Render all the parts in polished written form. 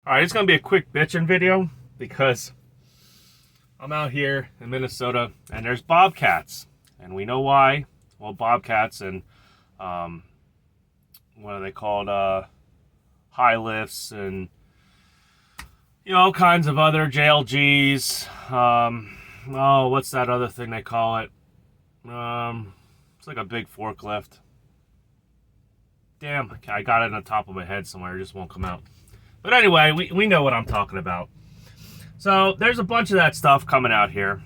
Alright, it's going to be a quick bitching video because I'm out here in Minnesota and there's bobcats. And we know why. Well, bobcats and, what are they called? High lifts and, all kinds of other JLGs. What's that other thing they call it? It's like a big forklift. Damn, I got it on the top of my head somewhere. It just won't come out. But anyway, we know what I'm talking about. So there's a bunch of that stuff coming out here.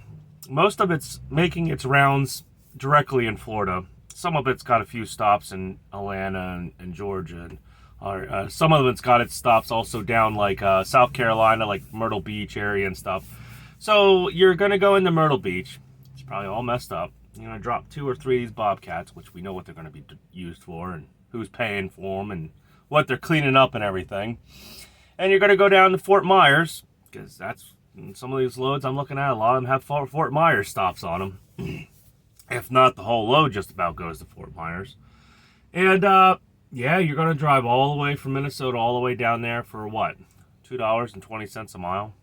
Most of it's making its rounds directly in Florida. Some of it's got a few stops in Atlanta and Georgia. Or some of it's got its stops also down like South Carolina, like Myrtle Beach area and stuff. So you're going to go into Myrtle Beach. It's probably all messed up. You're going to drop 2 or 3 of these bobcats, which we know what they're going to be used for and who's paying for them and what they're cleaning up and everything. And you're going to go down to Fort Myers, because that's some of these loads I'm looking at. A lot of them have Fort Myers stops on them. If not, the whole load just about goes to Fort Myers. And, yeah, you're going to drive all the way from Minnesota all the way down there for what? $2.20 a mile?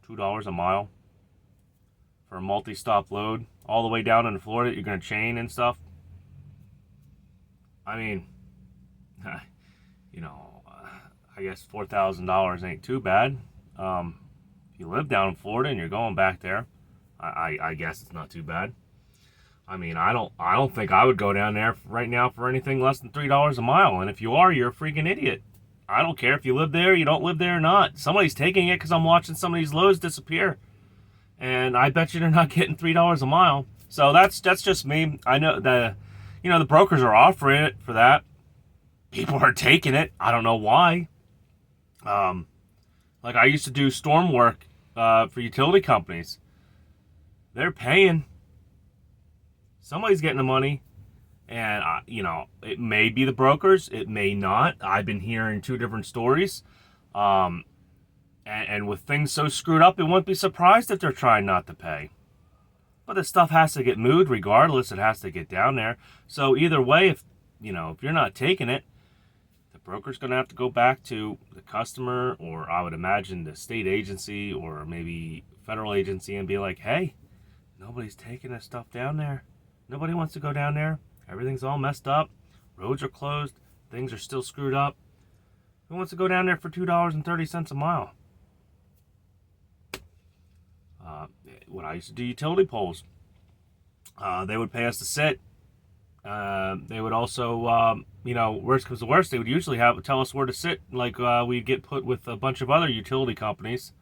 $2 a mile for a multi-stop load all the way down into Florida. You're going to chain and stuff. I mean, I guess $4,000 ain't too bad. If you live down in Florida and you're going back there, I guess it's not too bad. I mean, I don't think I would go down there right now for anything less than $3 a mile. And if you are, you're a freaking idiot. I don't care if you live there, you don't live there or not. Somebody's taking it because I'm watching some of these loads disappear. And I bet you they're not getting $3 a mile. So that's just me. I know the brokers are offering it for that. People are taking it. I don't know why. Like I used to do storm work for utility companies. They're paying. Somebody's getting the money. And, it may be the brokers. It may not. I've been hearing 2 different stories. And with things so screwed up, it wouldn't be surprised if they're trying not to pay. But the stuff has to get moved regardless. It has to get down there. So either way, if you're not taking it, the broker's going to have to go back to the customer, or I would imagine the state agency or maybe federal agency, and be like, hey, nobody's taking this stuff down there. Nobody wants to go down there. Everything's all messed up. Roads are closed. Things are still screwed up. Who wants to go down there for $2.30 a mile? When I used to do utility poles, they would pay us to sit. They would also, worst comes to worst, they would usually tell us where to sit. Like we'd get put with a bunch of other utility companies,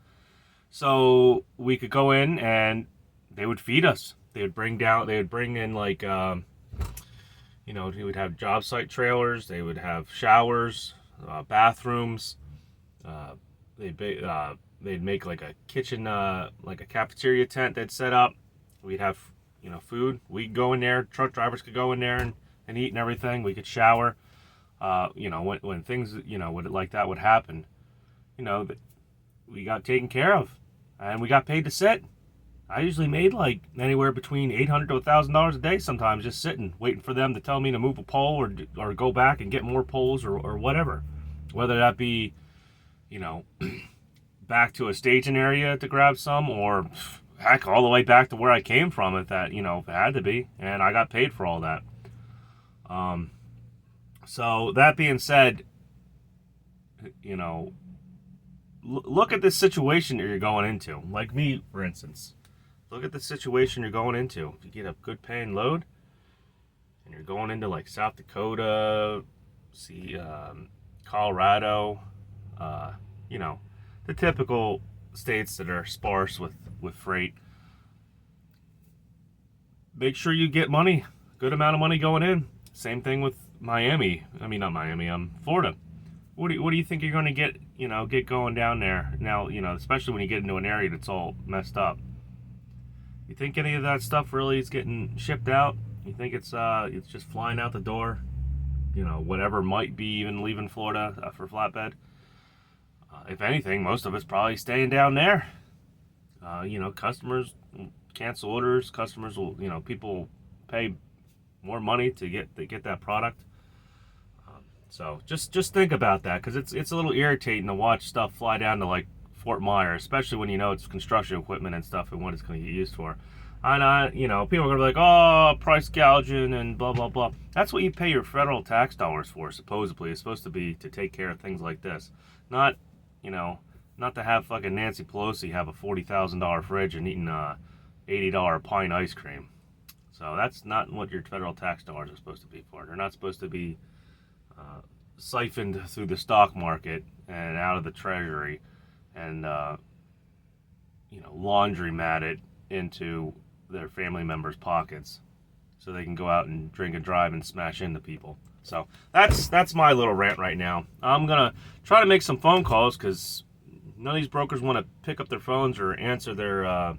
so we could go in and they would feed us. They would bring in like, we would have job site trailers. They would have showers, bathrooms. They'd make like a kitchen, like a cafeteria tent they'd set up. We'd have food. We'd go in there. Truck drivers could go in there and eat and everything. We could shower. When things, like that would happen, we got taken care of, and we got paid to sit. I usually made like anywhere between $800 to $1,000 a day sometimes, just sitting, waiting for them to tell me to move a pole or go back and get more poles or whatever. Whether that be, back to a staging area to grab some, or heck, all the way back to where I came from, if it had to be, and I got paid for all that. So that being said, look at this situation that you're going into. Like me, for instance, look at the situation you're going into. If you get a good paying load, and you're going into like South Dakota, Colorado, the typical states that are sparse with freight. Make sure you get money, good amount of money going in. Same thing with Miami. I mean, not Miami, Florida. What do you think you're going to get going down there now? Especially when you get into an area that's all messed up. You think any of that stuff really is getting shipped out? You think it's just flying out the door? Whatever might be even leaving Florida for flatbed. If anything, most of it's probably staying down there. Customers cancel orders. Customers will, people pay more money to get that product. So just think about that, because it's a little irritating to watch stuff fly down to like Fort Myer, especially when you know it's construction equipment and stuff and what it's going to get used for. And people are going to be like, oh, price gouging and blah blah blah. That's what you pay your federal tax dollars for. Supposedly, it's supposed to be to take care of things like this, not not to have fucking Nancy Pelosi have a $40,000 fridge and eating $80 pint ice cream. So that's not what your federal tax dollars are supposed to be for. They're not supposed to be siphoned through the stock market and out of the treasury and laundry matted into their family members' pockets so they can go out and drink and drive and smash into people. So that's my little rant right now. I'm gonna try to make some phone calls, because none of these brokers want to pick up their phones or answer their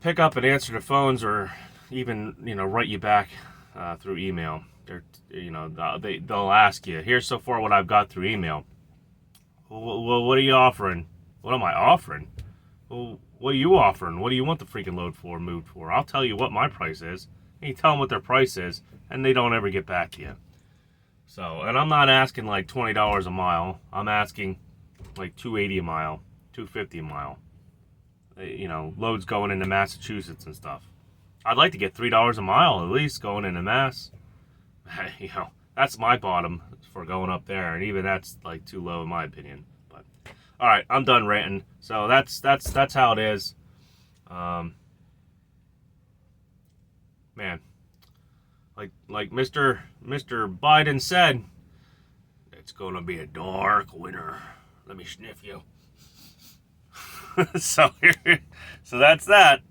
pick up and answer the phones, or even write you back through email. They'll ask you, here's so far what I've got through email. Well, what are you offering? What am I offering? Well, what are you offering? What do you want the freaking load for, moved for? I'll tell you what my price is. And you tell them what their price is, and they don't ever get back to you. So, and I'm not asking like $20 a mile. I'm asking like $2.80 a mile, $2.50 a mile. Loads going into Massachusetts and stuff. I'd like to get $3 a mile at least going into Mass. That's my bottom for going up there, and even that's like too low in my opinion. But all right, I'm done ranting. So that's how it is. Man, like Mr. Biden said, it's gonna be a dark winter. Let me sniff you. So that's that.